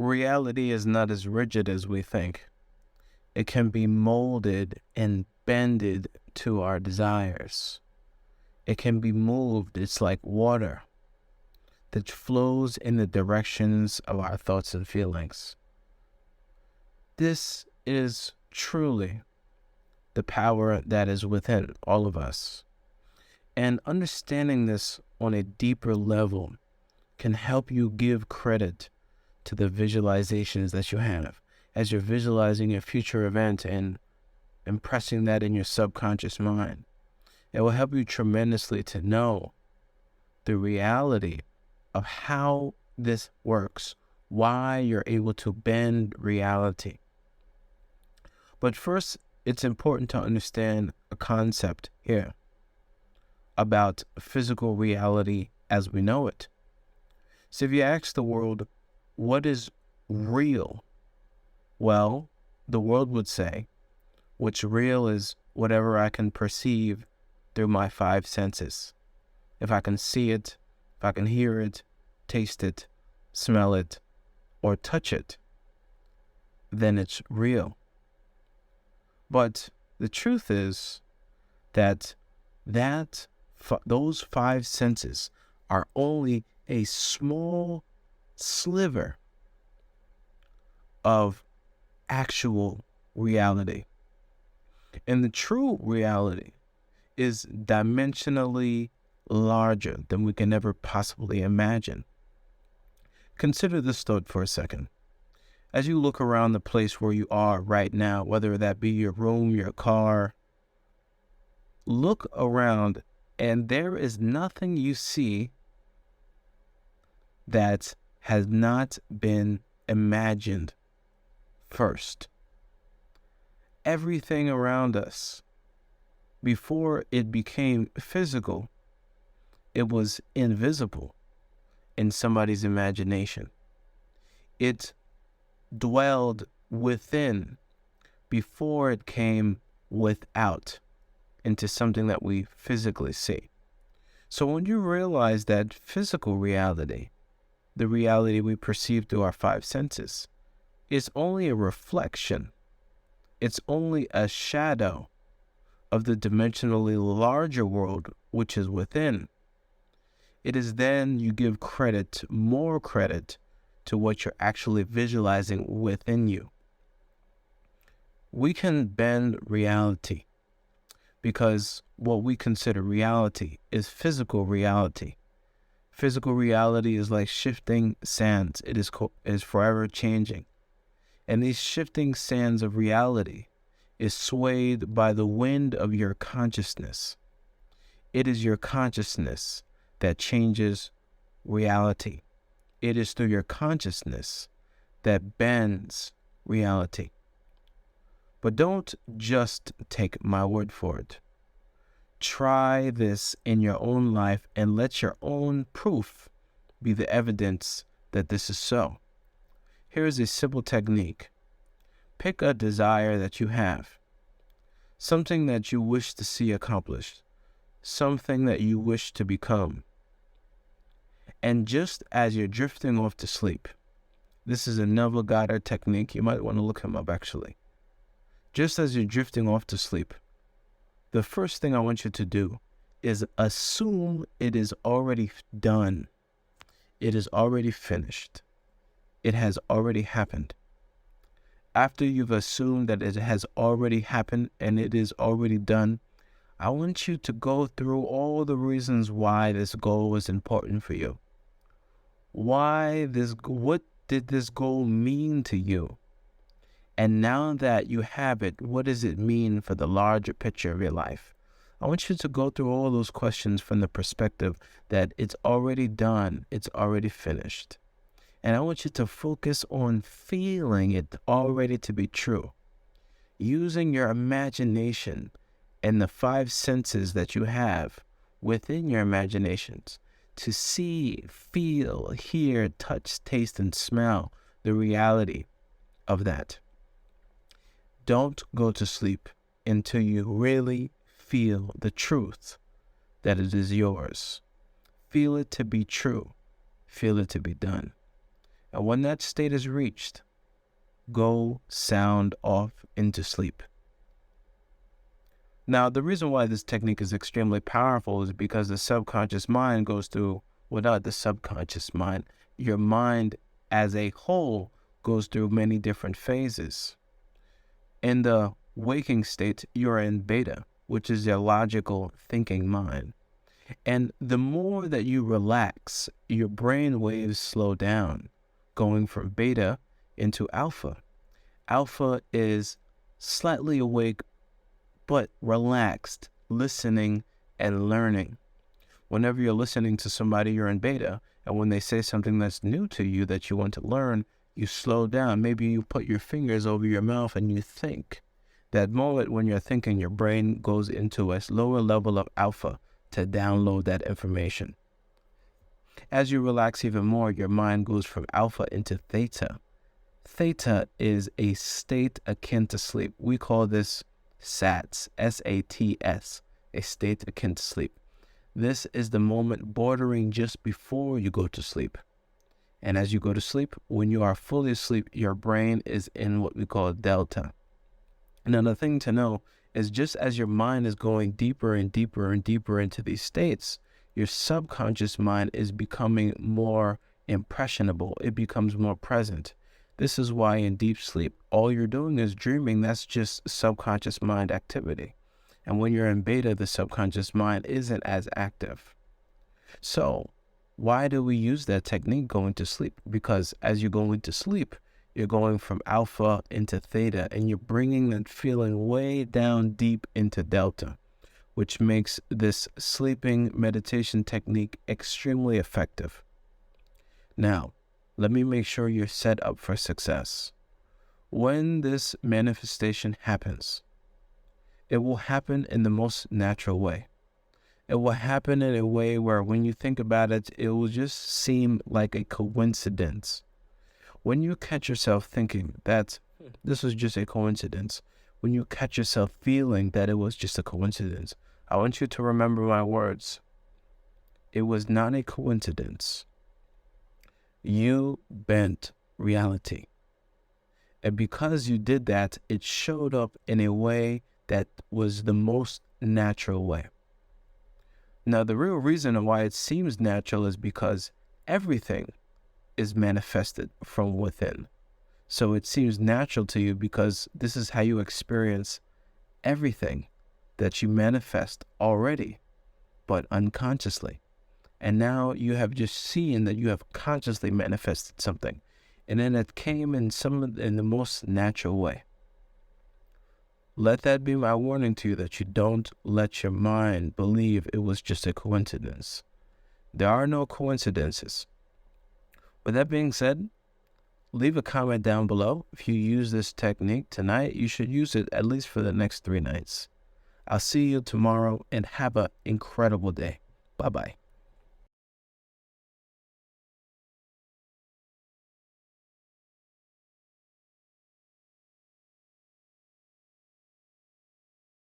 Reality is not as rigid as we think. It can be molded and bended to our desires. It can be moved. It's like water that flows in the directions of our thoughts and feelings. This is truly the power that is within all of us. And understanding this on a deeper level can help you give credit to the visualizations that you have as you're visualizing a future event and impressing that in your subconscious mind. It will help you tremendously to know the reality of how this works, why you're able to bend reality. But first, it's important to understand a concept here about physical reality as we know it. So if you ask the world, what is real? Well, the world would say, what's real is whatever I can perceive through my five senses. If I can see it, if I can hear it, taste it, smell it, or touch it, then it's real. But the truth is that those five senses are only a small sliver of actual reality. And the true reality is dimensionally larger than we can ever possibly imagine. Consider this thought for a second. As you look around the place where you are right now, whether that be your room, your car, look around and there is nothing you see that has not been imagined first. Everything around us, before it became physical, it was invisible in somebody's imagination. It dwelled within before it came without into something that we physically see. So when you realize that physical reality, the reality we perceive through our five senses, is only a reflection, it's only a shadow of the dimensionally larger world which is within, it is then you give credit, more credit, to what you're actually visualizing within you. We can bend reality because what we consider reality is physical reality. Physical reality is like shifting sands. It is forever changing. And these shifting sands of reality is swayed by the wind of your consciousness. It is your consciousness that changes reality. It is through your consciousness that bends reality. But don't just take my word for it. Try this in your own life and let your own proof be the evidence that this is so. Here's a simple technique. Pick a desire that you have, something that you wish to see accomplished, something that you wish to become. And just as you're drifting off to sleep, this is a Neville Goddard technique. You might want to look him up actually. Just as you're drifting off to sleep, the first thing I want you to do is assume it is already done. It is already finished. It has already happened. After you've assumed that it has already happened and it is already done, I want you to go through all the reasons why this goal was important for you. What did this goal mean to you? And now that you have it, what does it mean for the larger picture of your life? I want you to go through all those questions from the perspective that it's already done, it's already finished. And I want you to focus on feeling it already to be true. Using your imagination and the five senses that you have within your imaginations to see, feel, hear, touch, taste, and smell the reality of that. Don't go to sleep until you really feel the truth that it is yours. Feel it to be true. Feel it to be done. And when that state is reached, go sound off into sleep. Now, the reason why this technique is extremely powerful is because the subconscious mind goes through, without the subconscious mind, your mind as a whole goes through many different phases. In the waking state, you're in beta, which is your logical thinking mind. And the more that you relax, your brain waves slow down, going from beta into alpha. Alpha is slightly awake, but relaxed, listening and learning. Whenever you're listening to somebody, you're in beta. And when they say something that's new to you that you want to learn, you slow down. Maybe you put your fingers over your mouth and you think. That moment when you're thinking, your brain goes into a lower level of alpha to download that information. As you relax even more, your mind goes from alpha into theta. Theta is a state akin to sleep. We call this SATS, S-A-T-S, a state akin to sleep. This is the moment bordering just before you go to sleep. And as you go to sleep, when you are fully asleep, your brain is in what we call delta. Now, the thing to know is just as your mind is going deeper and deeper and deeper into these states, your subconscious mind is becoming more impressionable. It becomes more present. This is why in deep sleep, all you're doing is dreaming. That's just subconscious mind activity. And when you're in beta, the subconscious mind isn't as active. So why do we use that technique going to sleep? Because as you go into sleep, you're going from alpha into theta, and you're bringing that feeling way down deep into delta, which makes this sleeping meditation technique extremely effective. Now, let me make sure you're set up for success. When this manifestation happens, it will happen in the most natural way. It will happen in a way where when you think about it, it will just seem like a coincidence. When you catch yourself thinking that this was just a coincidence, when you catch yourself feeling that it was just a coincidence, I want you to remember my words. It was not a coincidence. You bent reality. And because you did that, it showed up in a way that was the most natural way. Now, the real reason why it seems natural is because everything is manifested from within. So it seems natural to you because this is how you experience everything that you manifest already, but unconsciously. And now you have just seen that you have consciously manifested something. And then it came in the most natural way. Let that be my warning to you, that you don't let your mind believe it was just a coincidence. There are no coincidences. With that being said, leave a comment down below. If you use this technique tonight, you should use it at least for the next 3 nights. I'll see you tomorrow and have an incredible day. Bye-bye.